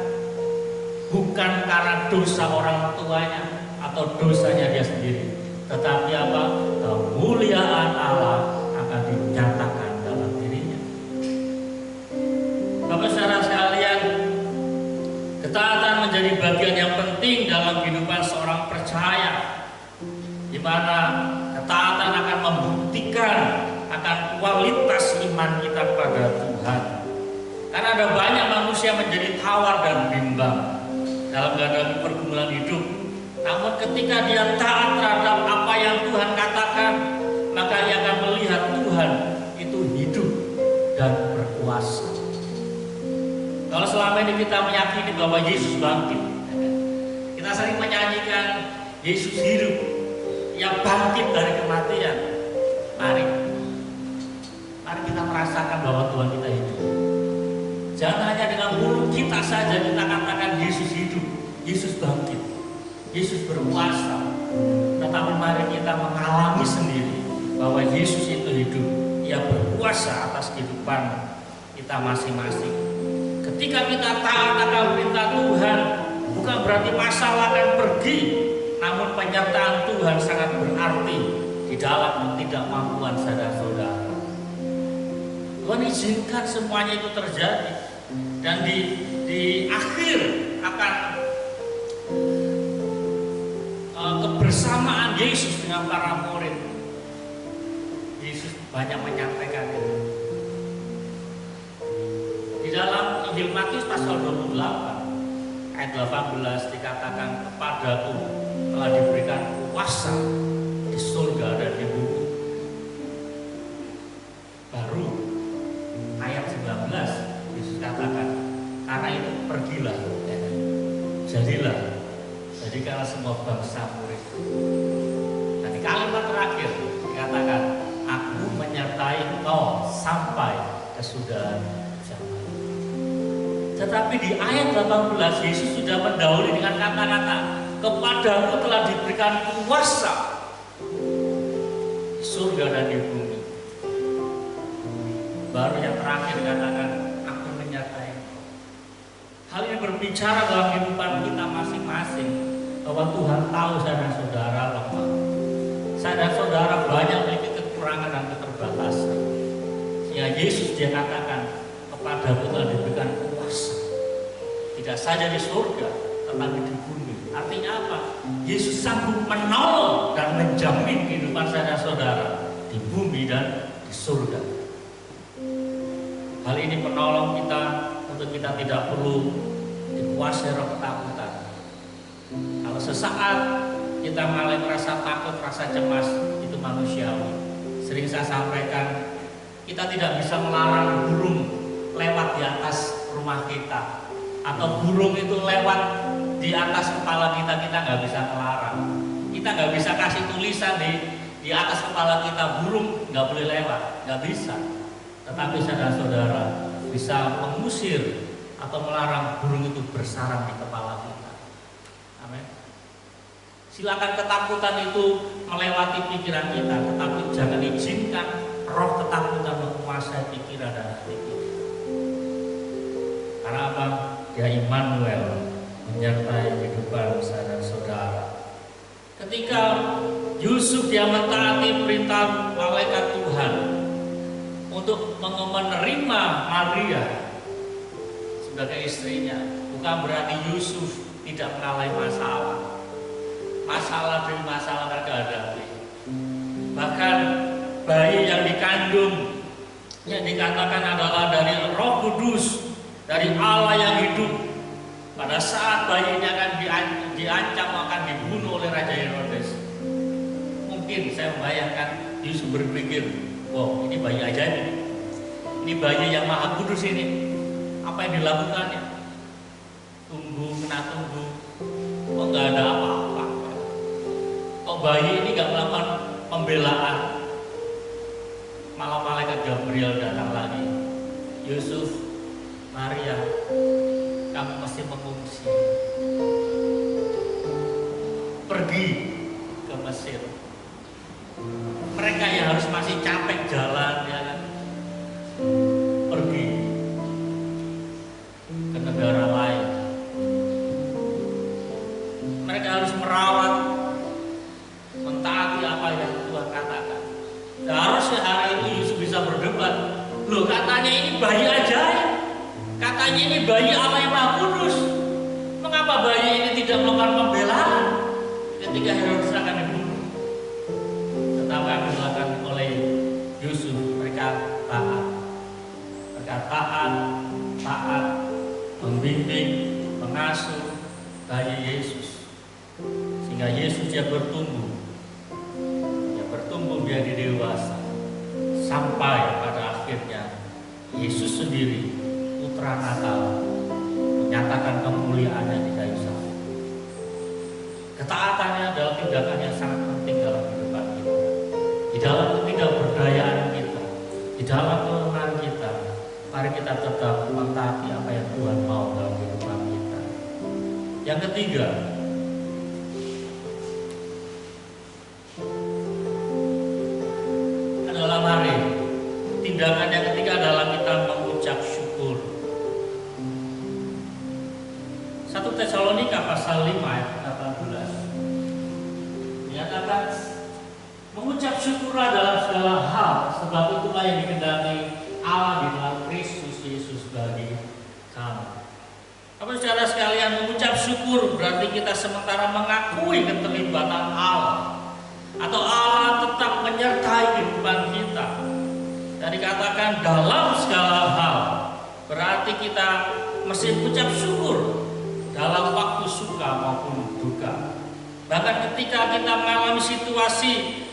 bukan karena dosa orang tuanya atau dosanya dia sendiri, tetapi apa? Kemuliaan Allah akan dinyatakan dalam dirinya. Bapak saudara sekalian, ketaatan menjadi bagian yang penting dalam kehidupan seorang percaya, di mana ketaatan akan membuktikan akan kualitas iman kita kepada Tuhan. Karena ada banyak manusia menjadi tawar dan bimbang dalam menghadapi pergumulan hidup. Namun ketika dia taat terhadap apa yang Tuhan katakan, maka ia akan melihat Tuhan itu hidup dan berkuasa. Kalau selama ini kita meyakini bahwa Yesus bangkit, kita sering menyanyikan Yesus hidup, ia bangkit dari kematian. Mari kita merasakan bahwa Tuhan kita hidup. Jangan hanya dengan mulut kita saja kita katakan Yesus hidup, Yesus bangkit, Yesus berkuasa. Tetapi mari kita mengalami sendiri bahwa Yesus itu hidup, ia berkuasa atas kehidupan kita masing-masing. Ketika kita taat akan perintah Tuhan, bukan berarti masalah akan pergi, namun penyertaan Tuhan sangat berarti di dalam ketidakmampuan saudara-saudara. Tuhan izinkan semuanya itu terjadi, dan di akhir akan kebersamaan Yesus dengan para murid, Yesus banyak menyampaikan itu. Di dalam Injil Matius pasal 28 ayat 18 dikatakan, kepadaku telah diberikan kuasa di surga dan di bumi. Baru ayat 19 Yesus katakan, karena itu pergilah, jadikanlah semua bangsa murid. Dan di kalimat terakhir dikatakan, aku menyertai engkau sampai kesudahan zaman. Tetapi di ayat 18 Yesus sudah mendahului dengan kata-kata, kepadaku telah diberikan kuasa di surga dan di bumi. Baru yang terakhir dikatakan, aku menyertai engkau. Hal ini berbicara dalam kehidupan kita masing-masing, bahwa Tuhan tahu saudara-saudara lemah. Saudara-saudara banyak memiliki kekurangan dan keterbatasan. Sehingga Yesus dia katakan, kepadaku telah diberikan kuasa, tidak saja di surga, tetapi di bumi. Artinya apa? Yesus sanggup menolong dan menjamin kehidupan saudara-saudara di bumi dan di surga. Hal ini menolong kita untuk kita tidak perlu dikuasai roh ketakutan. Kalau sesaat kita malah merasa takut, rasa cemas, itu manusiawi. Sering saya sampaikan, kita tidak bisa melarang burung lewat di atas rumah kita, atau burung itu lewat di atas kepala kita nggak bisa melarang. Kita nggak bisa kasih tulisan di atas kepala kita, burung nggak boleh lewat, nggak bisa. Tetapi saudara-saudara bisa mengusir atau melarang burung itu bersarang di kepala kita. Amin. Silakan ketakutan itu melewati pikiran kita, tetapi jangan izinkan roh ketakutan menguasai pikiran dan hati kita. Karena apa? Dia Immanuel, menyertai kehidupan saudara-saudara. Ketika Yusuf dia mentaati perintah malaikat Tuhan untuk menerima Maria sebagai istrinya, bukan berarti Yusuf tidak mengalami masalah demi masalah mereka hadapi. Bahkan bayi yang dikandung yang dikatakan adalah dari Roh Kudus, dari Allah yang hidup. Pada saat bayi ini akan diancam akan dibunuh oleh Raja Herodes, mungkin saya membayangkan Yusuf berpikir, wow, ini bayi ajaib ini bayi yang maha kudus ini. Apa yang dilakukannya? Tunggu, kok nggak ada apa-apa? Kok bayi ini nggak melakukan pembelaan? Malah malaikat Gabriel datang lagi. Yusuf, Maria, kamu mesti mengungsi, pergi ke Mesir. Mereka yang harus masih capek jalan, ya kan? Pergi ke negara lain. Mereka harus merawat, mentaati apa yang Tuhan katakan. Seharusnya hari ini Yusuf bisa berdebat, loh katanya ini bayi ajaib, katanya ini bayi Allah yang Maha Kudus, mengapa bayi ini tidak melakukan pembelaan ketika Herodes akan dibunuh? Tetapi yang dilakukan oleh Yusuf, mereka taat, membimbing, mengasuh bayi Yesus, sehingga Yesus dia bertumbuh menjadi dewasa, sampai pada akhirnya Yesus sendiri, Putra Natal, menyatakan kemuliaannya di kayu salib. Ketaatannya adalah tindakan yang sangat penting dalam kehidupan kita, di dalam ketidakberdayaan kita, di dalam kelemahan kita. Mari kita tetap mentaati apa yang Tuhan mau dalam kehidupan kita. Yang ketiga adalah mari tindakan yang ketiga adalah kita mengucap syukur. 1 Tesalonika pasal 5 ayat 18 menyatakan mengucap syukurlah dalam segala hal, sebab itulah yang dikehendaki Allah di dalam Kristus Yesus bagi kamu. Bapak saudara sekalian, mengucap syukur berarti kita sementara mengakui keterlibatan Allah, atau Allah tetap menyertai kehidupan kita. Dan dikatakan dalam segala hal, berarti kita mesti mengucap syukur dalam waktu suka maupun duka. Bahkan ketika kita mengalami situasi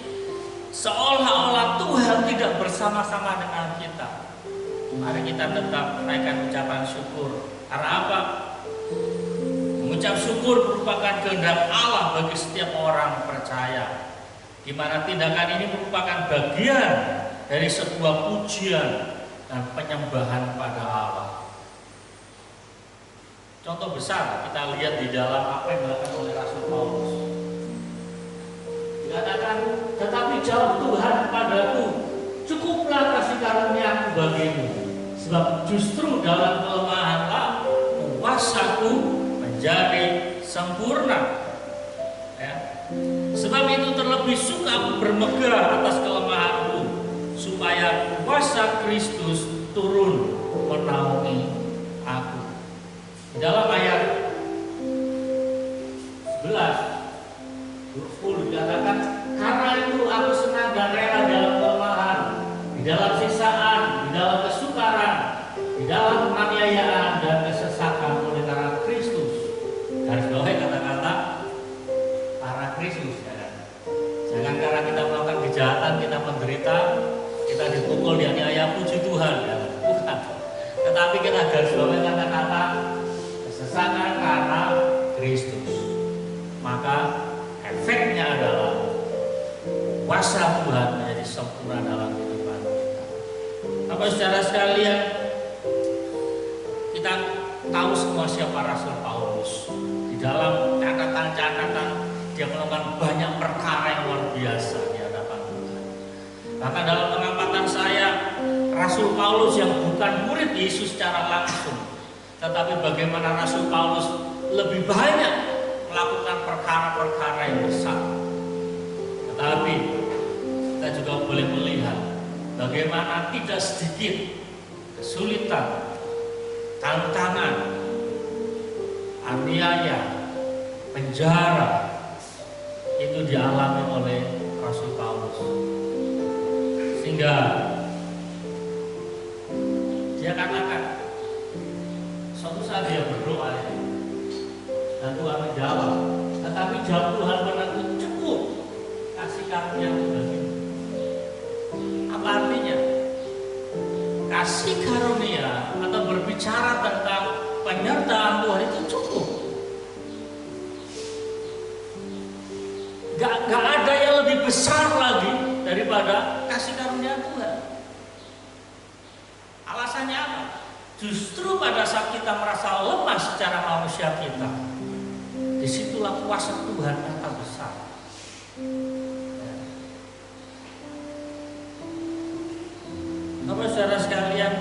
seolah-olah Tuhan tidak bersama-sama dengan kita, mari kita tetap menaikkan ucapan syukur. Karena apa? Mengucap syukur merupakan kehendak Allah bagi setiap orang percaya, di mana tindakan ini merupakan bagian dari sebuah pujian dan penyembahan pada Allah. Contoh besar kita lihat di dalam apa yang dilakukan oleh Rasul Paulus. Dikatakan, tetapi jawab Tuhan padaku, cukuplah kasih karunia-Ku bagimu, sebab justru dalam kelemahanlah kuasaku menjadi sempurna. Ya. Sebab itu terlebih suka aku bermegah atas kelemahanku, supaya kuasa Kristus turun menaungi aku. Di dalam ayat 11 dikatakan, karena itu aku senang dan rela dalam kelemahan, di dalam siksaan, di dalam kesukaran, di dalam penganiayaan dan kesesakan oleh karena Kristus. Garis bawahi kata-kata para Kristus. Jangan karena kita melakukan kejahatan, kita menderita, kita dipukul, dianiaya, puji Tuhan, ya. Bukan. Tetapi kita garis bawahi kata-kata kesesakan karena Kristus. Maka efeknya adalah kuasa Tuhan menjadi sempurna dalam kehidupan kita. Bapak saudara sekalian, kita tahu semua siapa Rasul Paulus. Di dalam catatan-catatan dia melakukan banyak perkara yang luar biasa di hadapan Tuhan. Bahkan dalam pengamatan saya, Rasul Paulus yang bukan murid Yesus secara langsung, tetapi bagaimana Rasul Paulus lebih banyak melakukan perkara-perkara yang besar. Tetapi kita juga boleh melihat bagaimana tidak sedikit kesulitan, tantangan, aniaya, penjara itu dialami oleh Rasul Paulus. Sehingga dia katakan, suatu saat dia berdoa dan Tuhan menjawab, tetapi jawab Tuhan padaku, cukup kasih karunia-Ku bagimu. Apa artinya? Kasih karunia atau berbicara tentang penyertaan Tuhan itu cukup. Gak ada yang lebih besar lagi daripada kasih karunia Tuhan. Alasannya apa? Justru pada saat kita merasa lemah secara manusia kita, disitulah kuasa Tuhan nyata besar. Bapak saudara sekalian,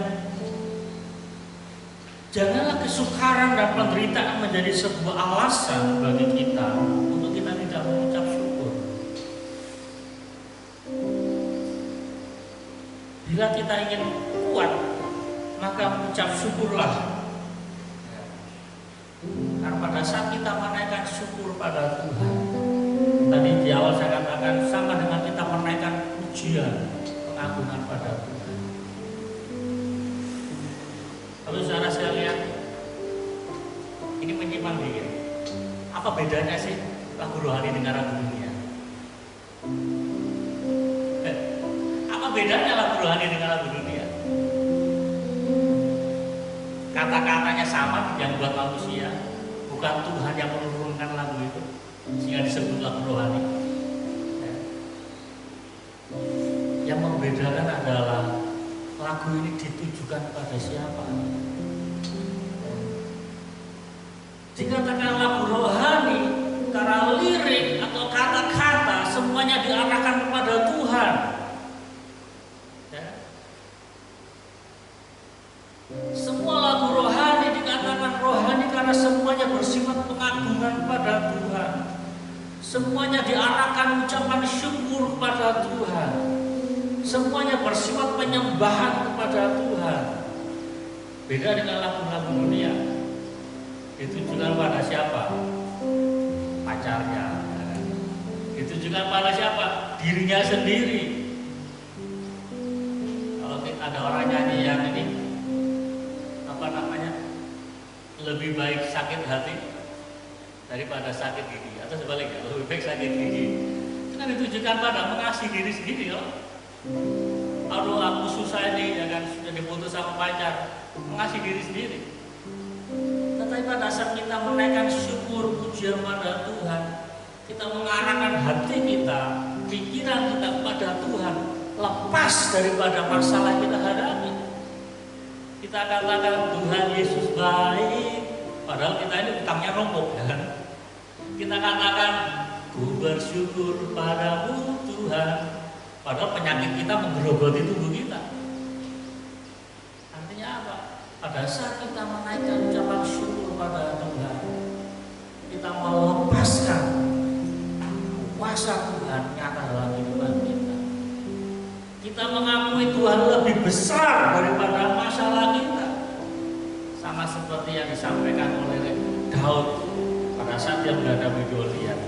janganlah kesukaran dan penderitaan menjadi sebuah alasan bagi kita untuk kita tidak mengucap syukur. Bila kita ingin kuat, maka mengucap syukurlah. Karena pada saat kita menaikkan syukur pada Tuhan, tadi di awal saya katakan sama dengan kita menaikkan pujian, pengagungan pada Tuhan. Lalu saudara sekalian, ini menyimpang dikit. Apa bedanya sih lagu rohani dengan lagu dunia? Apa bedanya lagu rohani dengan lagu dunia? Kata-katanya sama yang buat manusia, bukan Tuhan yang menurunkan lagu itu sehingga disebut lagu rohani. Yang membedakan adalah lagu ini ditujukan pada siapa. Dikatakan lagu rohani, karena lirik atau kata-kata semuanya diarahkan kepada Tuhan. Ya. Semua lagu rohani dikatakan rohani karena semuanya bersifat pengagungan Semuanya diarahkan ucapan syukur kepada Tuhan. Semuanya bersifat penyembahan kepada Tuhan. Beda dengan lagu-lagu dunia. Ditujukan pada siapa? Pacarnya. Ditujukan pada siapa? Dirinya sendiri. Kalau ada orang nyanyi yang ini, apa namanya, lebih baik sakit hati daripada sakit gigi, atau sebaliknya lebih baik sakit gigi. Itu kan ditujukan pada mengasihi diri sendiri loh. Aduh aku susah ini, ya kan, sudah diputus sama pacar, mengasihi diri sendiri. Tetapi pada saat kita menaikkan syukur pujian pada Tuhan, kita mengarahkan hati kita, pikiran kita kepada Tuhan, lepas daripada masalah yang kita hadapi. Kita katakan Tuhan Yesus baik, padahal kita ini utangnya numpuk, ya kan? Kita katakan ku bersyukur padamu Tuhan, padahal penyakit kita menggerogoti tubuh kita. Artinya apa? Pada saat kita menaikkan ucapan syukur pada Tuhan, kita melepaskan kuasa Tuhan nyata dalam kehidupan kita. Kita mengakui Tuhan lebih besar daripada masalah kita. Sama seperti yang disampaikan oleh Daud pada saat dia menghadapi Goliat.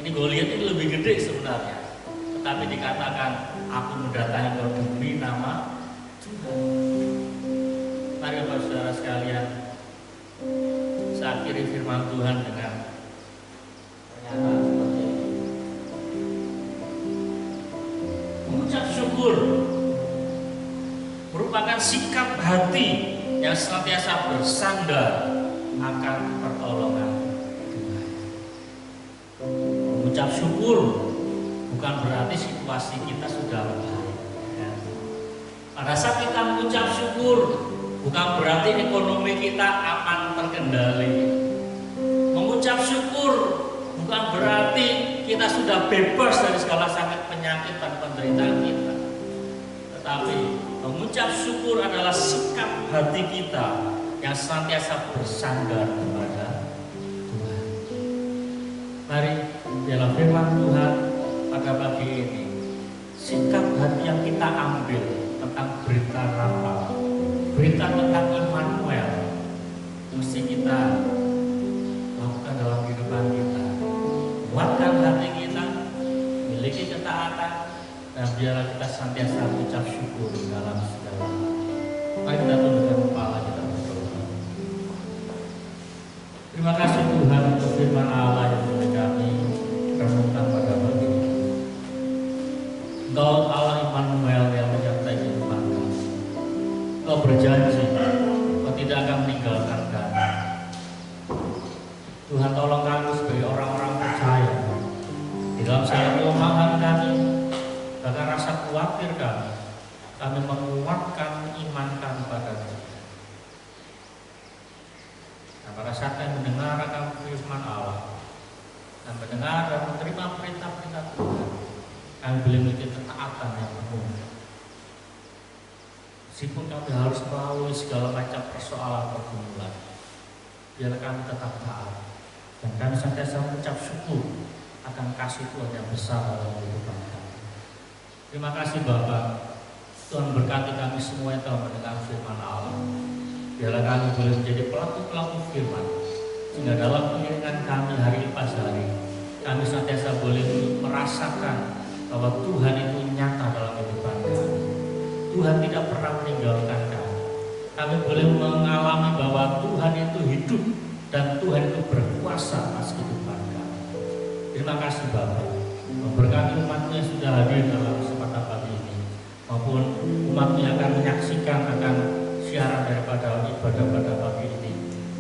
Ini Goliat ini lebih gede sebenarnya, tetapi dikatakan aku mendatangi kau demi nama Tuhan. Mari Bapak Saudara sekalian, saya akhiri firman Tuhan dengan pernyataan seperti ini. Mengucap syukur merupakan sikap hati yang senantiasa bersandar akan pertolongan Tuhan. Mengucap syukur bukan berarti situasi kita sudah baik. Ya. Pada saat kita mengucap syukur, bukan berarti ekonomi kita aman terkendali. Mengucap syukur bukan berarti kita sudah bebas dari segala sakit penyakit dan penderitaan kita. Tetapi mengucap syukur adalah sikap hati kita yang senantiasa bersandar kepada Tuhan. Mari dalam firman Tuhan pada pagi ini, sikap hati yang kita ambil tentang berita Natal, berita tentang Immanuel, mesti kita lakukan dalam kehidupan kita. Kuatkan hati kita, miliki ketaatan, dan biarlah kita senantiasa mengucap syukur dalam segala hal. Mari kita tundukkan kepala kita berdoa. Terima kasih Tuhan untuk firman Allah yang boleh kami renungkan pada pagi ini. Engkau Allah Immanuel yang menyertai kehidupan kami. Engkau berjanji Engkau tidak akan meninggalkan kami. Tuhan, tolong kami sebagai orang-orang percaya di dalam segala kelemahan kami, bahkan rasa khawatir kami menguatkan iman kami padamu. Nah, pada saat kami mendengar akan firman Allah dan mendengar dan menerima perintah-perintah Tuhan, kami boleh memiliki ketaatan yang penuh. Meskipun kami harus melalui segala macam persoalan pergumulan, biarlah kami tetap taat dan kami senantiasa mengucap syukur akan kasih Tuhan yang besar dalam kehidupan kami. Terima kasih Bapak, Tuhan berkati kami semua yang telah mendengar firman Allah. Biarlah kami boleh menjadi pelaku-pelaku firman, sehingga dalam pengiringan kami hari lepas hari, kami senantiasa boleh merasakan bahwa Tuhan itu nyata dalam kehidupan kami. Tuhan tidak pernah meninggalkan kami. Kami boleh mengalami bahwa Tuhan itu hidup dan Tuhan itu berkuasa atas kehidupan kami. Terima kasih Bapak, memberkati umat-Mu yang sudah hadir dalam kesempatan pagi ini, maupun umat-Mu yang akan menyaksikan akan siaran daripada ibadah pada pagi ini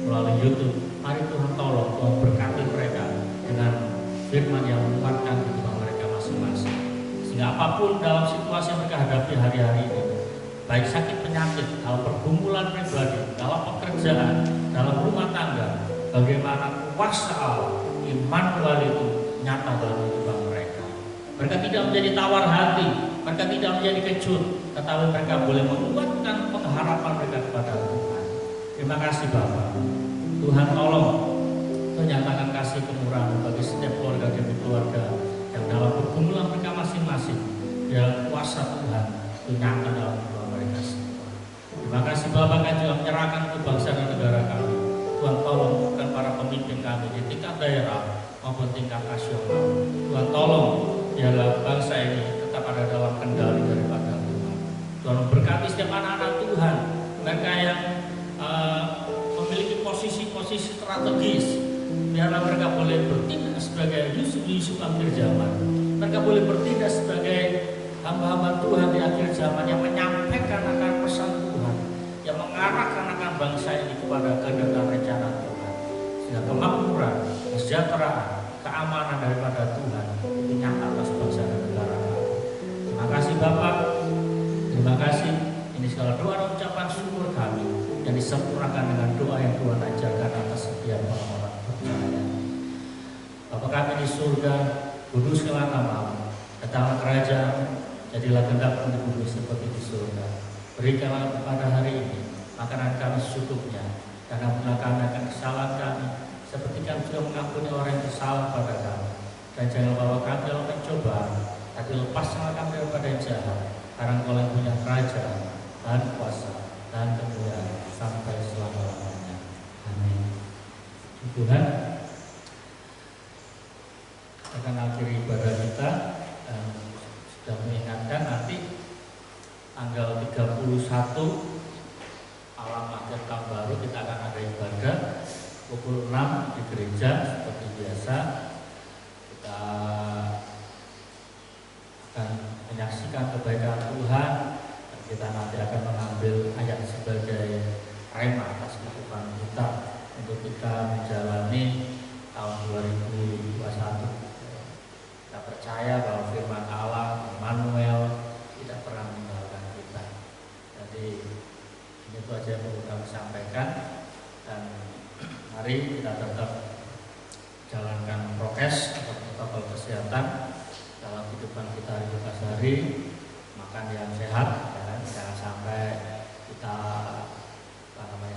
melalui YouTube. Mari Tuhan tolong, Tuhan berkati mereka dengan firman yang menguatkan kehidupan mereka masing-masing, sehingga apapun dalam situasi yang mereka hadapi hari-hari ini, baik sakit penyakit, dalam pergumulan pribadi, dalam pekerjaan, dalam rumah tangga, bagaimana kuasa Allah Immanuel itu nyata dalam kehidupan mereka. Mereka tidak menjadi tawar hati, mereka tidak menjadi kecut, tetapi mereka boleh menguatkan pengharapan mereka kepada Tuhan. Terima kasih Bapak. Tuhan tolong menyatakan kasih kemurahan bagi setiap keluarga demi keluarga yang dalam pergumulan mereka masing-masing. Ya kuasa Tuhan itu nyata dalam kehidupan mereka semua. Terima kasih Bapak, kami juga menyerahkan ke bangsa dan negara kami. Tuhan tolong bukan para pemimpin kami di tingkat daerah maupun tingkat nasional. Tuhan tolong biarlah bangsa ini tetap ada dalam kendali daripada Tuhan. Tuhan memberkati setiap anak-anak Tuhan, mereka yang memiliki posisi-posisi strategis. Biarlah mereka boleh bertindak sebagai Yusuf akhir zaman. Mereka boleh bertindak sebagai hamba-hamba Tuhan di akhir zaman yang menyampaikan akan pesan Tuhan, yang mengarahkan akan bangsa ini kepada kehendak dan rencana Tuhan, sehingga kemakmuran, kesejahteraan, keamanan daripada Tuhan itu nyata atas bangsa dan negara kami. Terima kasih Bapak, terima kasih. Ini segala doa dan ucapan syukur kami yang disempurnakan dengan doa yang Tuhan ajarkan atas setiap orang-orang percaya. Bapa kami di surga, kuduskanlah namamu, datanglah kerajaan, jadilah kehendakmu di bumi seperti di surga. Berikanlah kepada hari ini makanan kami secukupnya, dan ampunilah kami akan kesalahan kami, seperti kami juga mengampuni orang yang bersalah pada kami. Dan jangan bawa kami dalam pencobaan, tapi lepaskanlah kami daripada yang jahat. Karena Engkau yang punya kerajaan dan kuasa dan kemuliaan sampai selama-lamanya. Amin. Tuhan akan akhiri ibadah kita dan sudah mengingatkan nanti tanggal 31 malam akhir tahun baru kita akan ada ibadah pukul 6 di gereja seperti biasa. Kita akan menyaksikan kebaikan Tuhan dan kita nanti akan mengambil ayat sebagai rema atas kehidupan kita untuk kita menjalani tahun 2021. Kita percaya bahwa firman Allah Immanuel tidak pernah meninggalkan kita. Jadi itu aja yang perlu kami sampaikan, dan mari kita tetap jalankan prokes atau protokol kesehatan dalam kehidupan kita hari-hari, makan yang sehat, ya, jangan sampai kita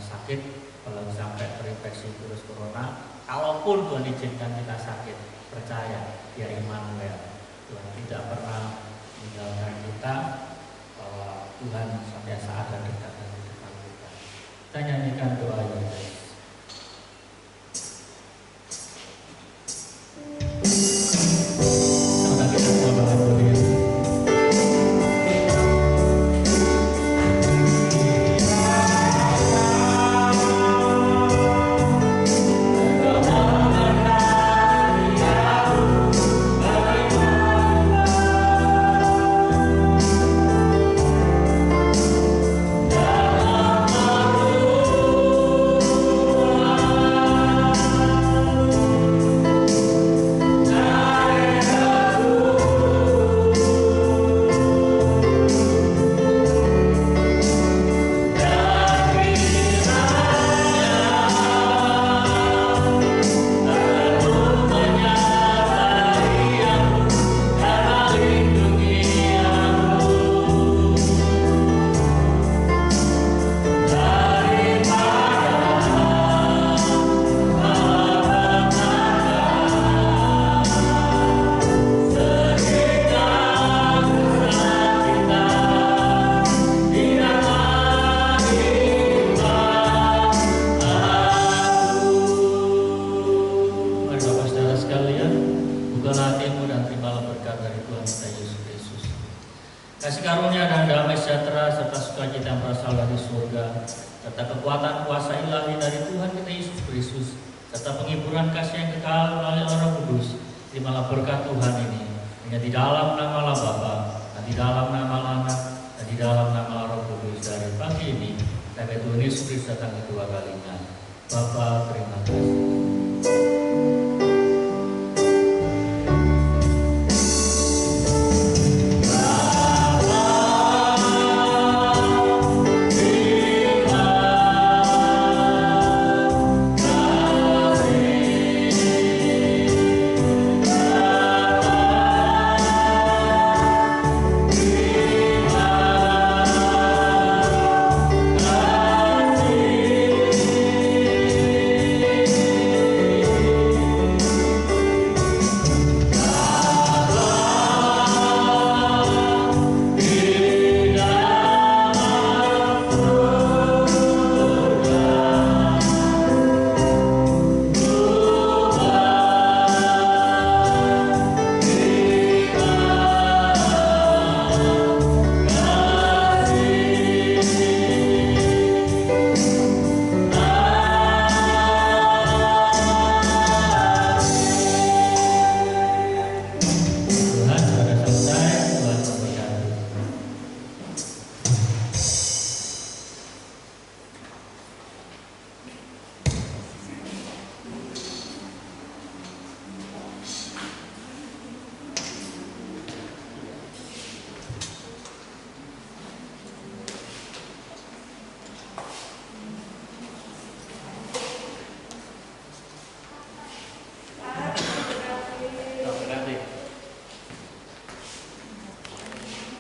sakit, apalagi sampai terinfeksi virus corona. Kalaupun Tuhan izinkan kita sakit, percaya dia Immanuel, Tuhan tidak pernah meninggalkan kita, bahwa Tuhan sampai saat dan dekat dengan kehidupan kita. Kita nyanyikan doa ini. Kasih karunia dan damai sejahtera serta sukacita yang berasal dari surga, serta kekuatan kuasa ilahi dari Tuhan kita Yesus Kristus, serta penghiburan kasih yang kekal melalui Roh Kudus. Terimalah berkat Tuhan ini, hanya di dalam nama Bapa, dan di dalam nama Anak, dan di dalam nama Roh Kudus, dari pagi ini sampai Tuhan Yesus Kristus datang kedua kalinya. Bapa